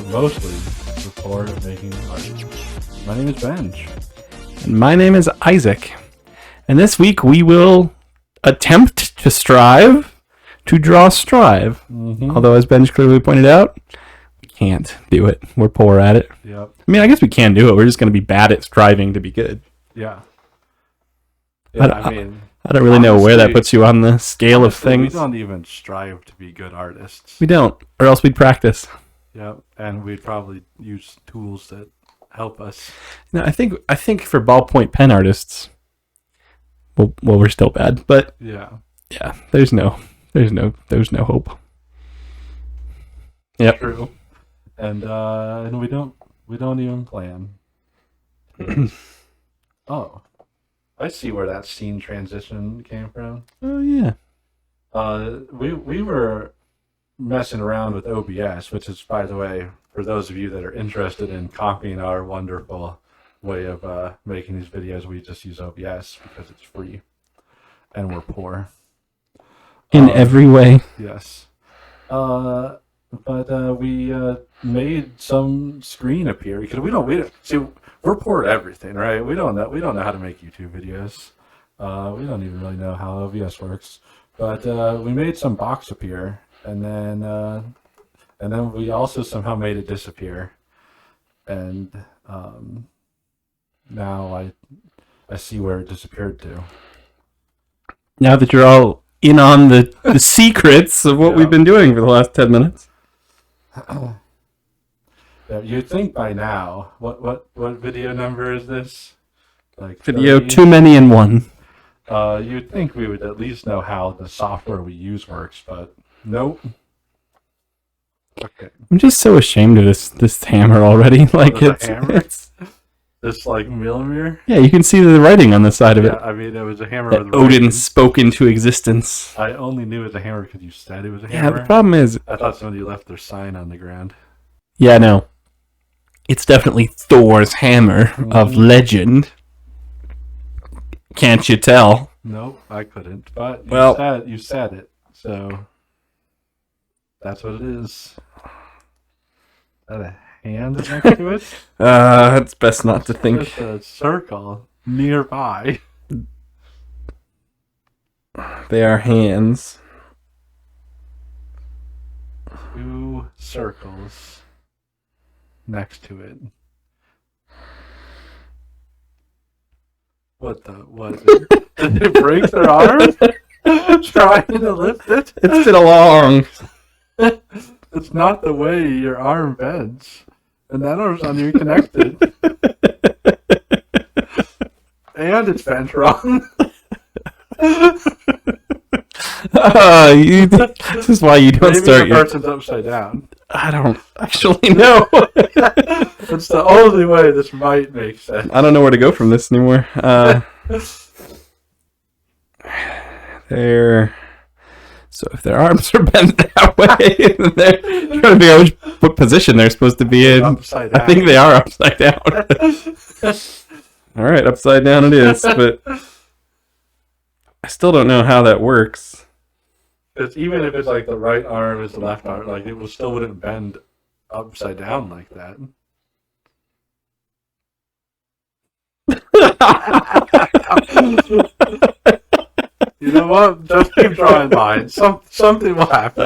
mostly the poor at making art. My name is Benj. And my name is Isaac. And this week we will attempt to strive to draw strive. Although, as Benj clearly pointed out, we can't do it. We're poor at it. Yep. I mean, I guess we can do it. We're just going to be bad at striving to be good. Yeah. I don't really know where that puts you on the scale of things. We don't even strive to be good artists. We don't, or else we'd practice. Yep, and we'd probably use tools that help us. No, I think for ballpoint pen artists, well, we're still bad, but yeah, there's no hope. Yep. True. And we don't even plan. Oh, I see where that scene transition came from. Oh yeah. We were messing around with OBS, which is, by the way, for those of you that are interested in copying our wonderful way of making these videos, we just use OBS because it's free, and we're poor. In every way. Yes. But we made some screen appear because we don't see, we're poor at everything, right? We don't know how to make YouTube videos. We don't even really know how OBS works. But we made some box appear, and then we also somehow made it disappear. And now I see where it disappeared to. Now that you're all in on the secrets of what we've been doing for the last 10 minutes. Yeah, you'd think by now, what video number is this? Like video 30? too many in one. You'd think we would at least know how the software we use works, but nope. Okay. I'm just so ashamed of this hammer already. Like it's this like millimeter. Yeah, you can see the writing on the side of it. I mean, it was a hammer. That Odin spoke into existence. I only knew it was a hammer because you said it was a Yeah, hammer. the problem is, I thought somebody left their sign on the ground. Yeah, no. It's definitely Thor's hammer of legend. Can't you tell? Nope, I couldn't. But you said it, so that's what it is. Is that a hand next to it? It's best not to think. Just a circle nearby. They are hands. 2 circles next to it. What? Did they break their arm? Trying to lift it? It's been a long. It's not the way your arm bends. And that arm's not even connected. And it's bent wrong. This is why you don't Maybe start the person's upside down. I don't actually know. It's the only way this might make sense. I don't know where to go from this anymore. So if their arms are bent that way, then they're trying to figure out what position they're supposed to be in. Upside down. I think they are upside down. All right, upside down it is, but I still don't know how that works. Even if it's like the right arm is the left arm, like it still wouldn't bend upside down like that. You know what? Just keep drawing mine. Something will happen.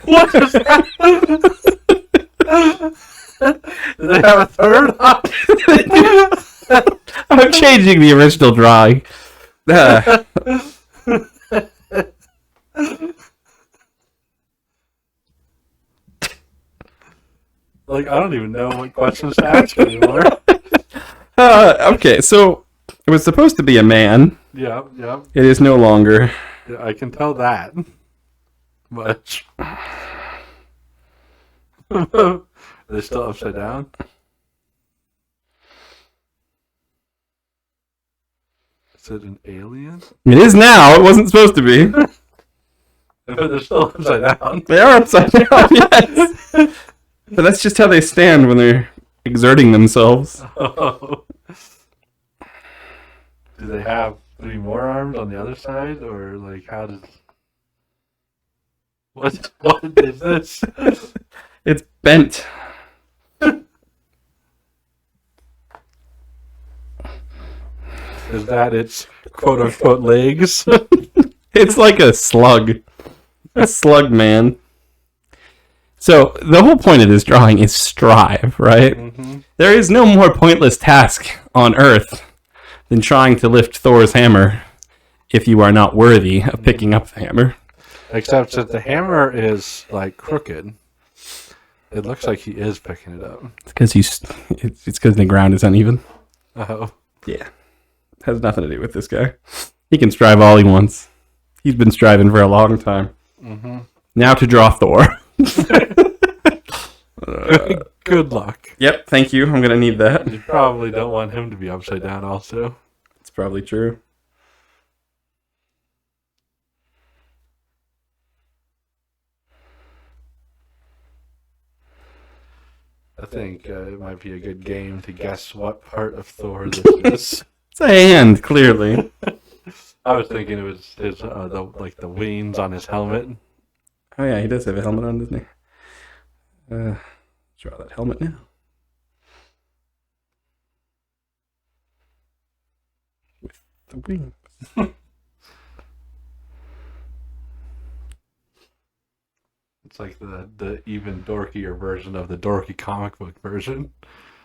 What is that? Do they have a third option? I'm changing the original drawing. Like, I don't even know what questions to ask anymore. Okay, so it was supposed to be a man. Yeah. It is no longer. Yeah, I can tell that much. Are they still upside down? Is it an alien? It is now. It wasn't supposed to be. But they're still upside down. They are upside down, yes. But that's just how they stand when they're exerting themselves. Oh. Do they have 3 more arms on the other side, or like how does? What is this? It's bent. Is that its quote unquote legs? It's like a slug. A slug man. So the whole point of this drawing is strive, right? Mm-hmm. There is no more pointless task on Earth than trying to lift Thor's hammer if you are not worthy of picking up the hammer. Except that the hammer is like crooked. It looks like he is picking it up. It's because the ground is uneven. Oh. Yeah. Has nothing to do with this guy. He can strive all he wants. He's been striving for a long time. Mm-hmm. Now to draw Thor. Good luck. Yep, thank you. I'm going to need that. You probably don't want him to be upside down also. It's probably true. I think it might be a good game to guess what part of Thor this is. It's a hand, clearly. I was thinking it was his the wings on his helmet. Oh yeah, he does have a helmet on, doesn't he? Draw that helmet now. With the wings. It's like the even dorkier version of the dorky comic book version.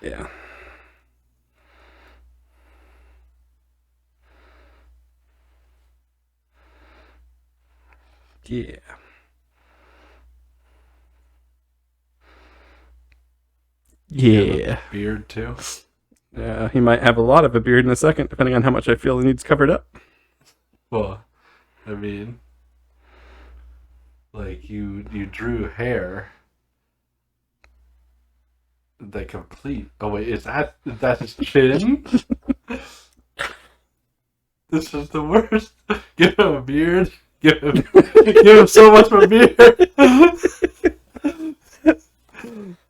Yeah. Yeah. Yeah. Beard too. He might have a lot of a beard in a second, depending on how much I feel he needs covered up. Well, I mean, like you drew hair. The complete. Oh wait, that's his chin? This is the worst. Give him a beard. Give him so much of a beard.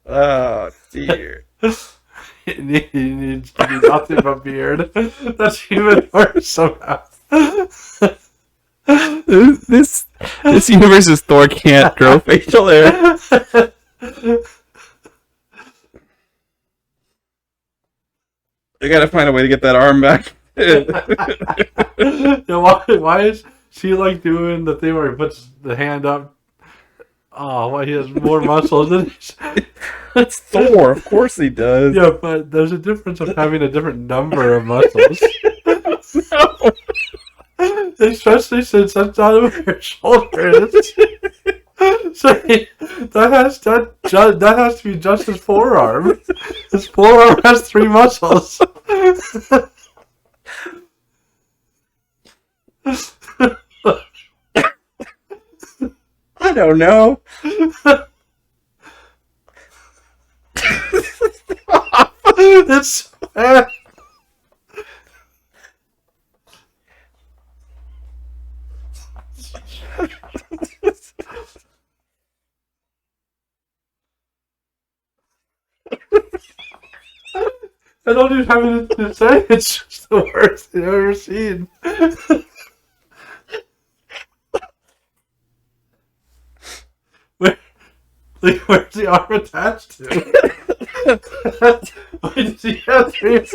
Oh dear. He needs to be nothing but beard. That's even worse somehow. This universe's Thor can't grow facial hair. I gotta find a way to get that arm back. Yeah, why is she like doing the thing where he puts the hand up? Oh, why he has more muscles than That's Thor, of course he does. Yeah, but there's a difference of having a different number of muscles. No. Especially since that's not where your shoulder is. So that has to be just his forearm. His forearm has 3 muscles. I don't know. It's bad. I don't even have anything to say. It's just the worst thing I've ever seen. Where's the arm attached to? Why does he have 3?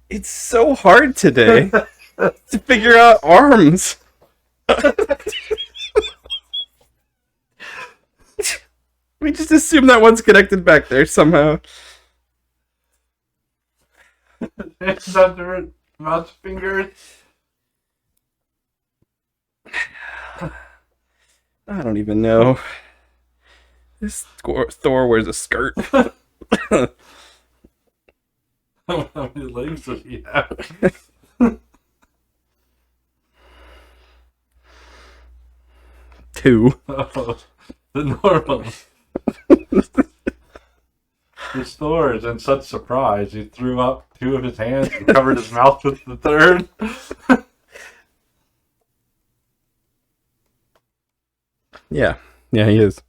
It's so hard today to figure out arms. We just assume that one's connected back there somehow. Hands on different mouse fingers. I don't even know. This Thor wears a skirt. How many legs does he have? Two. Oh, the normal. His Thor is in such surprise. He threw up 2 of his hands and covered his mouth with the 3rd. Yeah, he is.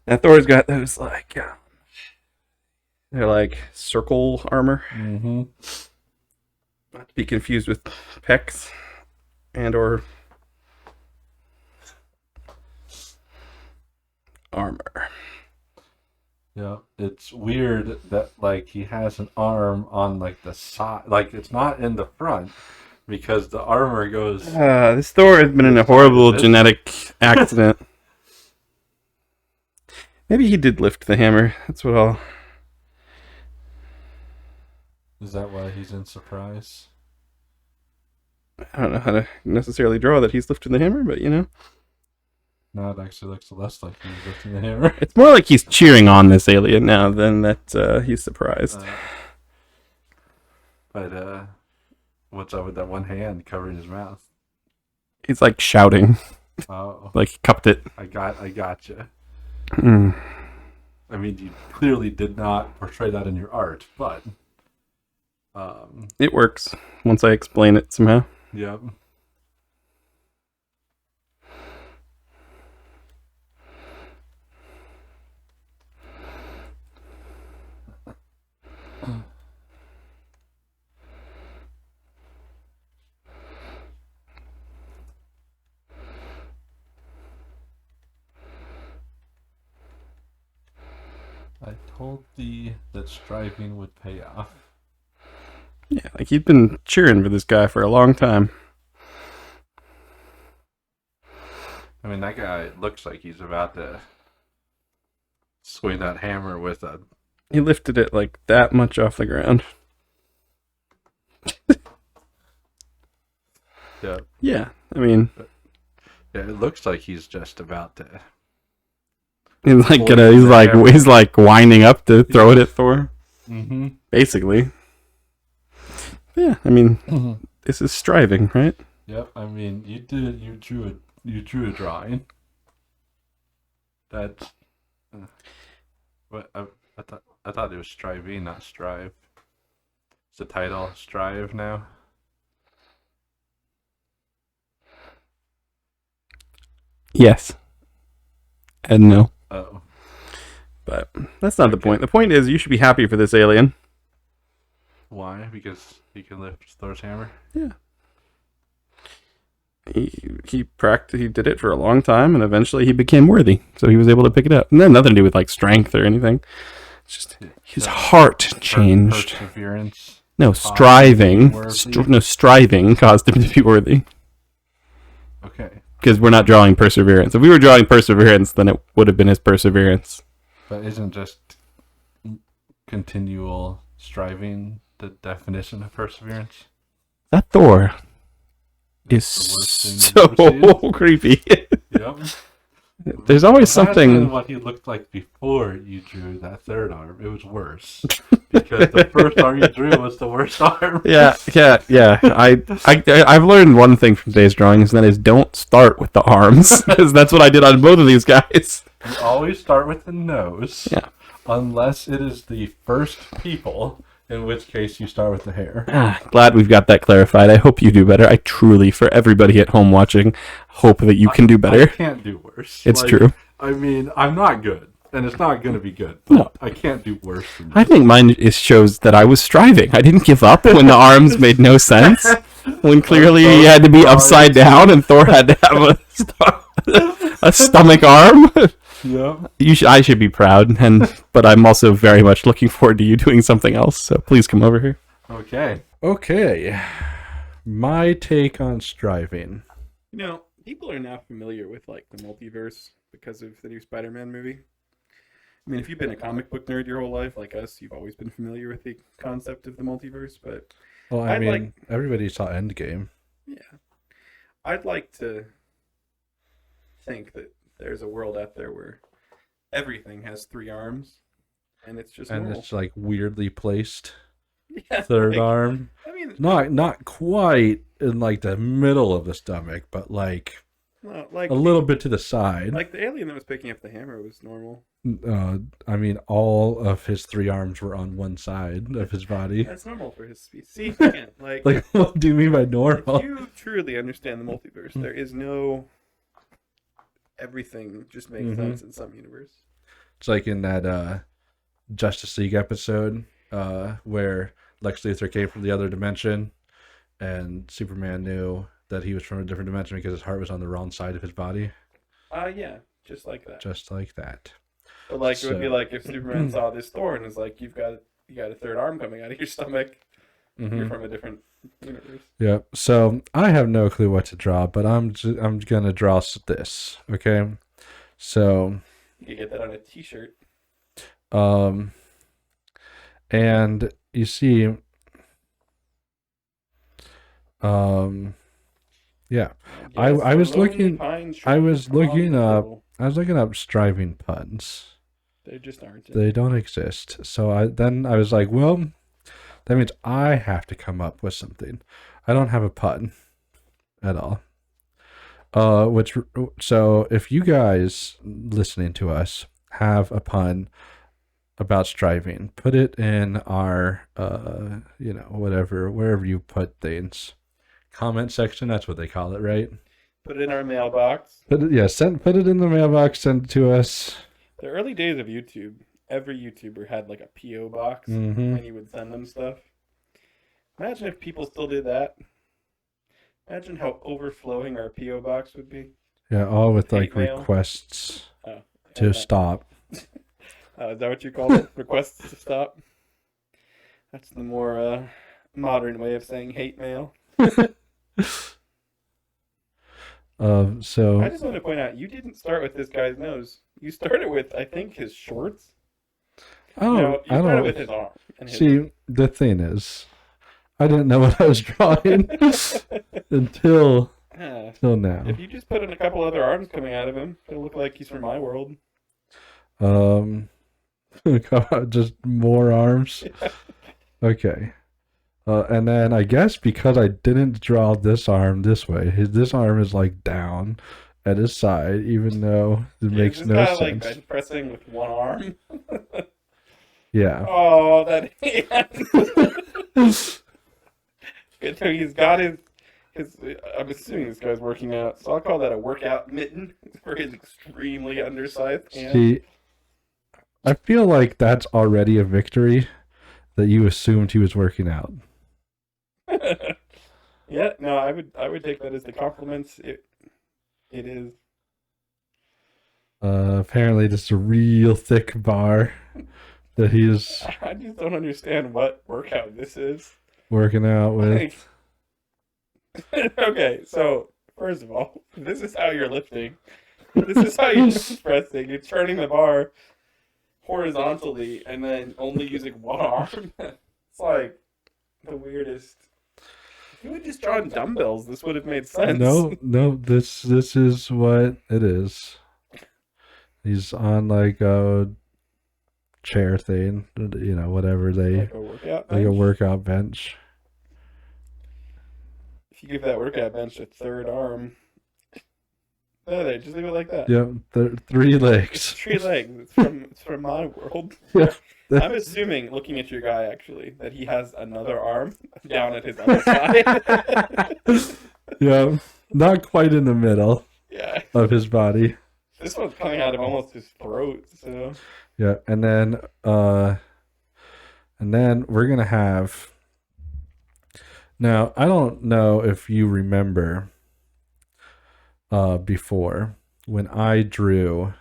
And Thor's got those they're like circle armor. Mm-hmm. Not to be confused with pecs. and or armor. Yeah, it's weird that like he has an arm on like the side, like it's not in the front because the armor goes. This Thor has been in a horrible genetic accident. Maybe he did lift the hammer. That's what I'll. Is that why he's in surprise? I don't know how to necessarily draw that he's lifting the hammer, but you know. No, it actually looks less like he's lifting the hammer. It's more like he's cheering on this alien now than that he's surprised. But what's up with that one hand covering his mouth? He's like shouting. Oh, Like he cupped it. I got you. Mm. I mean, you clearly did not portray that in your art, but It works once I explain it somehow. yep. I told thee that striving would pay off. Yeah, like he'd been cheering for this guy for a long time. I mean, that guy looks like he's about to swing that hammer with a. He lifted it like that much off the ground. Yeah. Yeah, I mean, Yeah, it looks like he's just about to. he's like Pulling the hammer. he's like winding up to throw it at Thor. Mm-hmm. Basically. Yeah, I mean, this is striving, right? Yep. I mean, you drew a drawing. That's. What I thought it was striving, not strive. It's the title, strive now. Yes. And no. Oh. But that's not the point. The point is you should be happy for this alien. Why? Because he can lift Thor's hammer. Yeah. He practiced. He did it for a long time, and eventually he became worthy. So he was able to pick it up. And that had nothing to do with like strength or anything. It's just his heart changed. Perseverance. No, striving. Worthy. Striving caused him to be worthy. Okay. Because we're not drawing perseverance. If we were drawing perseverance, then it would have been his perseverance. But isn't just continual striving the definition of perseverance? That Thor is The worst thing you've ever so seen? creepy. Yep. There's always Imagine something. what he looked like before you drew that third arm. It was worse because the first arm you drew was the worst arm. Yeah. I've learned one thing from today's drawings, and that is don't start with the arms, because that's what I did on both of these guys. You always start with the nose, Yeah. unless it is the first people, in which case you start with the hair. Glad we've got that clarified. I hope you do better. I truly, for everybody at home watching, hope that you can do I better. can't do worse. It's true. I mean, I'm not good, and it's not going to be good. But No. I can't do worse than I think mine shows that I was striving. I didn't give up when the arms made no sense. When clearly he had to be upside down and Thor had to have a stomach arm. Yeah. I should be proud, but I'm also very much looking forward to you doing something else. So please come over here. Okay. Okay. My take on striving. You know, people are now familiar with like the multiverse because of the new Spider-Man movie. I mean, if you've been a comic book nerd your whole life, like us, you've always been familiar with the concept of the multiverse. But Well, I mean, everybody saw Endgame. yeah, I'd like to think that there's a world out there where everything has 3 arms, and it's just And normal. it's like weirdly placed Yeah, third like, arm. I mean, Not quite in like the middle of the stomach, but like no, like a little bit to the side. like the alien that was picking up the hammer was normal. I mean, all of his 3 arms were on one side of his body. That's normal for his species. See, again, like What do you mean by normal? if you truly understand the multiverse, there is no everything just makes sense in some universe. It's like in that Justice League episode where Lex Luthor came from the other dimension, and Superman knew that he was from a different dimension because his heart was on the wrong side of his body? Yeah, just like that. Just like that. But like it would be So- like if Superman saw this thorn, it's like you got a third arm coming out of your stomach. You're from a different universe. Yeah. So I have no clue what to draw, but I'm gonna draw this. Okay. So You could get that on a T-shirt. and you see, yeah. I was looking up striving puns. They just aren't. They don't exist. So I was like, well, that means I have to come up with something. I don't have a pun at all. So if you guys listening to us have a pun about striving, put it in our wherever you put things. Comment section, that's what they call it, right? Put it in our mailbox. Put it in the mailbox, send it to us. The early days of YouTube, every YouTuber had like a P.O. box, Mm-hmm. and you would send them stuff. Imagine if people still did that. Imagine how overflowing our P.O. box would be. Yeah, all with like Hate mail. requests Oh, to stop. Is that what you call it? Requests to stop? That's the more modern way of saying hate mail. So I just want to point out, you didn't start with this guy's nose. You started with, I think, his shorts. No, you started with his arm. And his... See, the thing is, I didn't know what I was drawing until now. If you just put in a couple other arms coming out of him, it'll look like he's from my world. Just more arms. Okay. And then I guess because I didn't draw this arm this way, this arm is like down at his side, even though it makes no sense. Like bench pressing with one arm. Yeah. Oh, that hand. Good thing he's got his. I'm assuming this guy's working out, so I'll call that a workout mitten for his extremely undersized hand. See, I feel like that's already a victory that you assumed he was working out. Yeah, no, I would take that as the compliments. It is. Apparently, this is a real thick bar that he is I just don't understand what workout this is. working out with. Okay, so first of all, this is how you're lifting. This is how you're pressing. You're turning the bar horizontally and then only using one arm. It's like the weirdest. If you had just drawn dumbbells, this would have made sense. No, this is what it is. He's on like a chair thing, whatever they like a workout bench. If you give that workout bench a third arm, there, just leave it like that. Yep, 3 legs. 3 legs. It's from my world. Yeah. I'm assuming, looking at your guy, actually, that he has another arm down at his other side. Yeah, not quite in the middle. Yeah. Of his body. This one's coming out of almost his throat. So. Yeah, and then we're gonna have. Now I don't know if you remember. Before when I drew.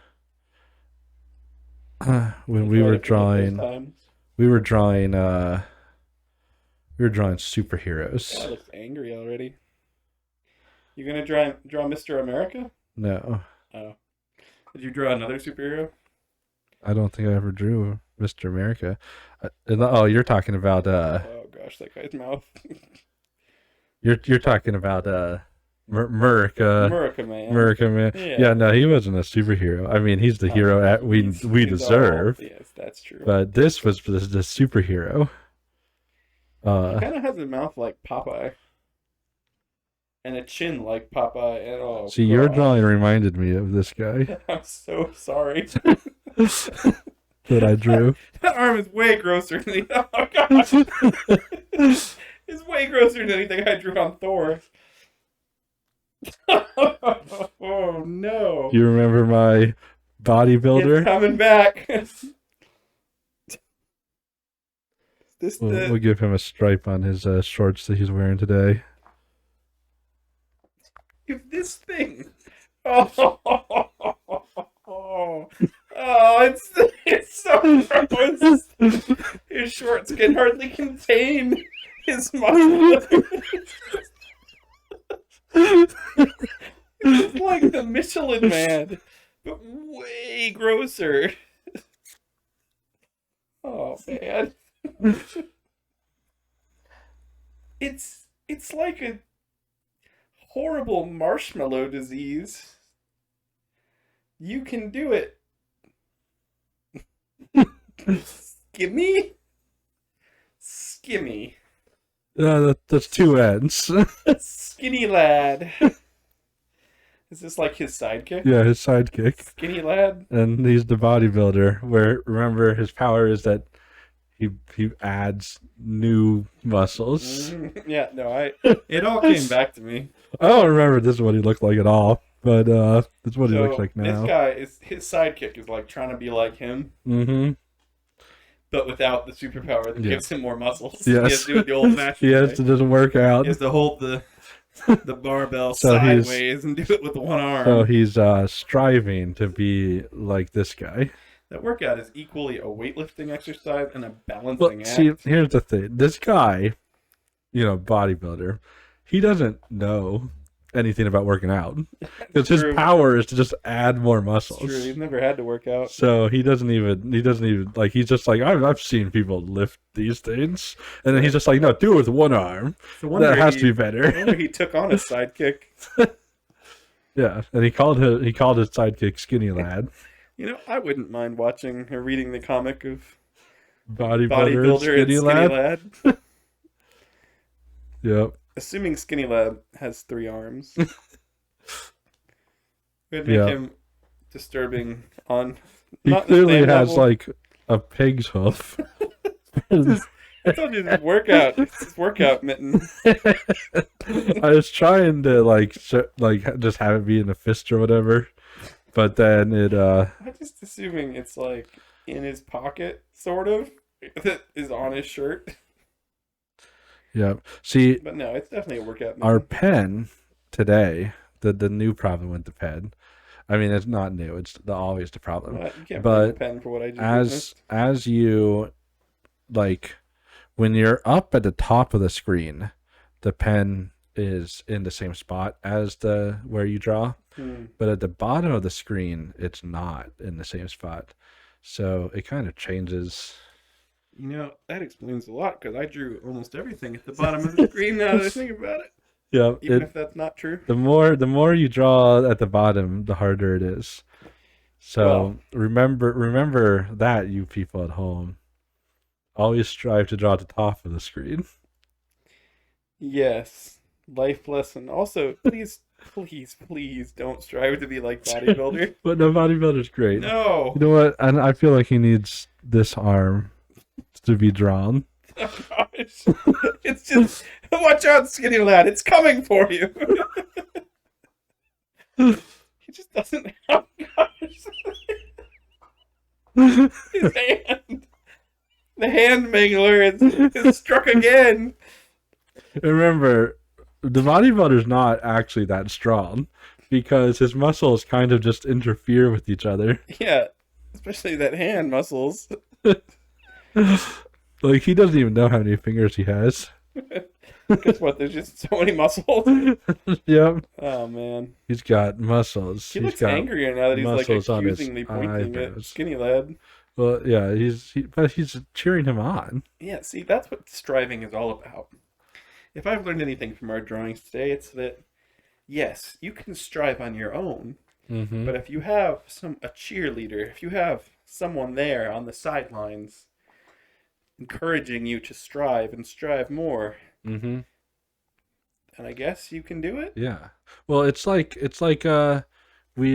When we were drawing superheroes. God, looks angry already. You gonna draw Mr. America? No. Oh. Did you draw another superhero? I don't think I ever drew Mr. America. You're talking about oh gosh, that guy's mouth. You're talking about America Man. America Man. Yeah, no, he wasn't a superhero. I mean, he's the hero we deserve. Yes, that's true. But this was the superhero. He kind of has a mouth like Popeye. And a chin like Popeye. And, see, your drawing reminded me of this guy. I'm so sorry. That I drew. That arm is way grosser than oh gosh. It's way grosser than anything I drew on Thor. Oh no. Do you remember my bodybuilder? It's coming back. We'll give him a stripe on his shorts that he's wearing today. If this thing, oh, it's so gross. His shorts can hardly contain his muscles. It's like the Michelin Man, but way grosser. Oh man, it's like a horrible marshmallow disease. You can do it. Skimmy? Skimmy. That's two ends. Skinny lad. Is this like his sidekick? Yeah, his sidekick. Skinny lad? And he's the bodybuilder, where, remember, his power is that he adds new muscles. Yeah, no, it all came back to me. I don't remember this is what he looked like at all, but that's what he looks like now. This guy, his sidekick is like trying to be like him. Mm-hmm. But without the superpower that gives him more muscles. Yes. He has to do it the old-fashioned He has way. to just work out. He has to hold the barbell So sideways and do it with one arm. So he's striving to be like this guy. That workout is equally a weightlifting exercise and a balancing act. See, here's the thing. This guy, bodybuilder, he doesn't know anything about working out. Because his power is to just add more muscles. It's true. He's never had to work out. So he doesn't even like, he's just like, I've seen people lift these things. And then he's just like, no, do it with one arm. That has to be better. I wonder he took on a sidekick. Yeah. And he called his sidekick Skinny Lad. I wouldn't mind watching or reading the comic of Bodybuilder and Skinny Lad. Yep. Assuming Skinny Lad has 3 arms. It would make him disturbing on... He clearly has, like, a pig's hoof. I told you this workout. It's this workout mitten. I was trying to, just have it be in a fist or whatever. But then it, I'm just assuming it's, like, in his pocket, sort of. That is on his shirt. Yeah. See, but no, it's definitely a workout. Our pen today, the new problem with the pen. I mean, it's not new. It's always the problem. You can't but blame the pen for what I just witnessed. as you, when you're up at the top of the screen, the pen is in the same spot as where you draw. But at the bottom of the screen, it's not in the same spot. So it kind of changes. That explains a lot, because I drew almost everything at the bottom of the screen now that I think about it. Yeah. Even if that's not true. The more you draw at the bottom, the harder it is. So remember that, you people at home. Always strive to draw at the top of the screen. Yes. Life lesson. Also, please don't strive to be like bodybuilder. But no, bodybuilder's great. No. You know what? And I feel like he needs this arm to be drawn. Oh gosh. It's just, watch out, Skinny Lad. It's coming for you. He just doesn't have, gosh. His hand. The hand mangler is struck again. Remember, the bodybuilder's not actually that strong because his muscles kind of just interfere with each other. Yeah, especially that hand muscles. Like, he doesn't even know how many fingers he has. Guess what? There's just so many muscles. Yep. Oh, man. He's got muscles. He looks angrier now that he's like accusingly pointing eyebrows. at Skinny Lad. Well, yeah, but he's cheering him on. Yeah, see, that's what striving is all about. If I've learned anything from our drawings today, it's that, yes, you can strive on your own, but if you have a cheerleader, if you have someone there on the sidelines encouraging you to strive and strive more, then I guess you can do it. Yeah. Well, it's like we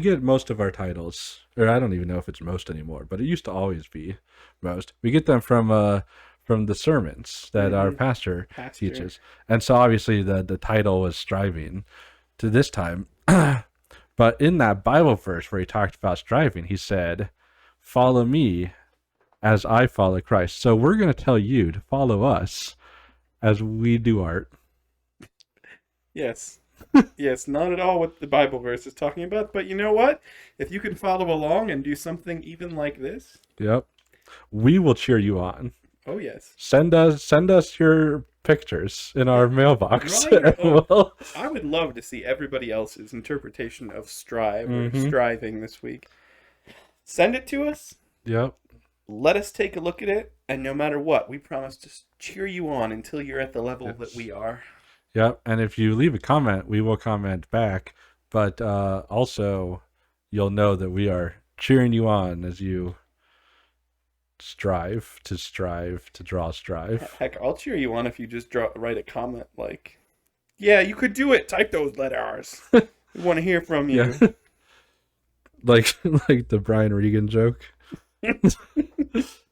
get most of our titles, or I don't even know if it's most anymore, but it used to always be most. We get them from the sermons that our pastor teaches. And so obviously the title was striving to this time. But in that Bible verse where he talked about striving, he said, "Follow me as I follow Christ." So we're going to tell you to follow us as we do art. Yes. Yes, not at all what the Bible verse is talking about, but you know what? If you can follow along and do something even like this, Yep. We will cheer you on. oh yes. Send us your pictures in our mailbox. Right. And we'll- I would love to see everybody else's interpretation of strive or Mhm. striving this week. Send it to us. Yep. Let us take a look at it, and no matter what, we promise to cheer you on until you're at the level Yes. that we are. Yep. And if you leave a comment, we will comment back. But also, you'll know that we are cheering you on as you strive to draw strive. Heck, I'll cheer you on if you just write a comment like, "Yeah, you could do it. Type those letters. We want to hear from you." Yeah. like the Brian Regan joke.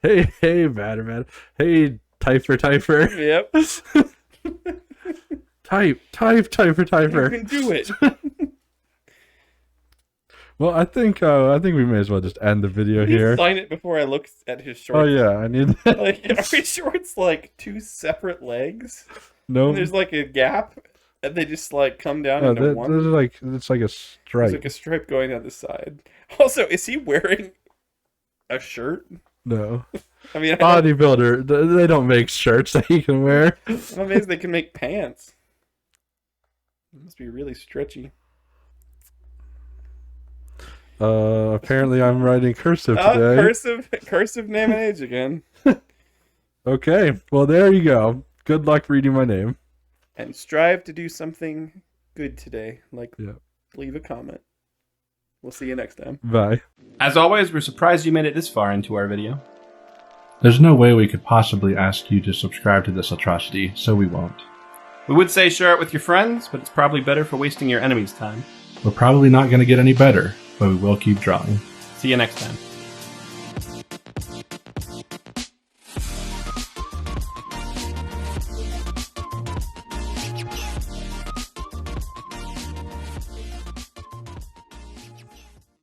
hey, batter. Hey, typer. Yep. Typer. You can do it. Well, I think we may as well just end the video Can you here. sign it before I look at his shorts? Oh yeah, I need that. Like, are his shorts like two separate legs? No, And there's like a gap, and they just like come down no, into one. there's like it's like a There's stripe. like a stripe going down the side. Also, is he wearing a shirt? No, I mean, bodybuilder. They don't make shirts that you can wear. I'm amazed they can make pants. It must be really stretchy. Apparently I'm writing cursive today. Cursive name and age again. Okay, well there you go. Good luck reading my name. And strive to do something good today. Like, Yeah. leave a comment. We'll see you next time. Bye. As always, we're surprised you made it this far into our video. There's no way we could possibly ask you to subscribe to this atrocity, so we won't. We would say share it with your friends, but it's probably better for wasting your enemy's time. We're probably not going to get any better, but we will keep drawing. See you next time.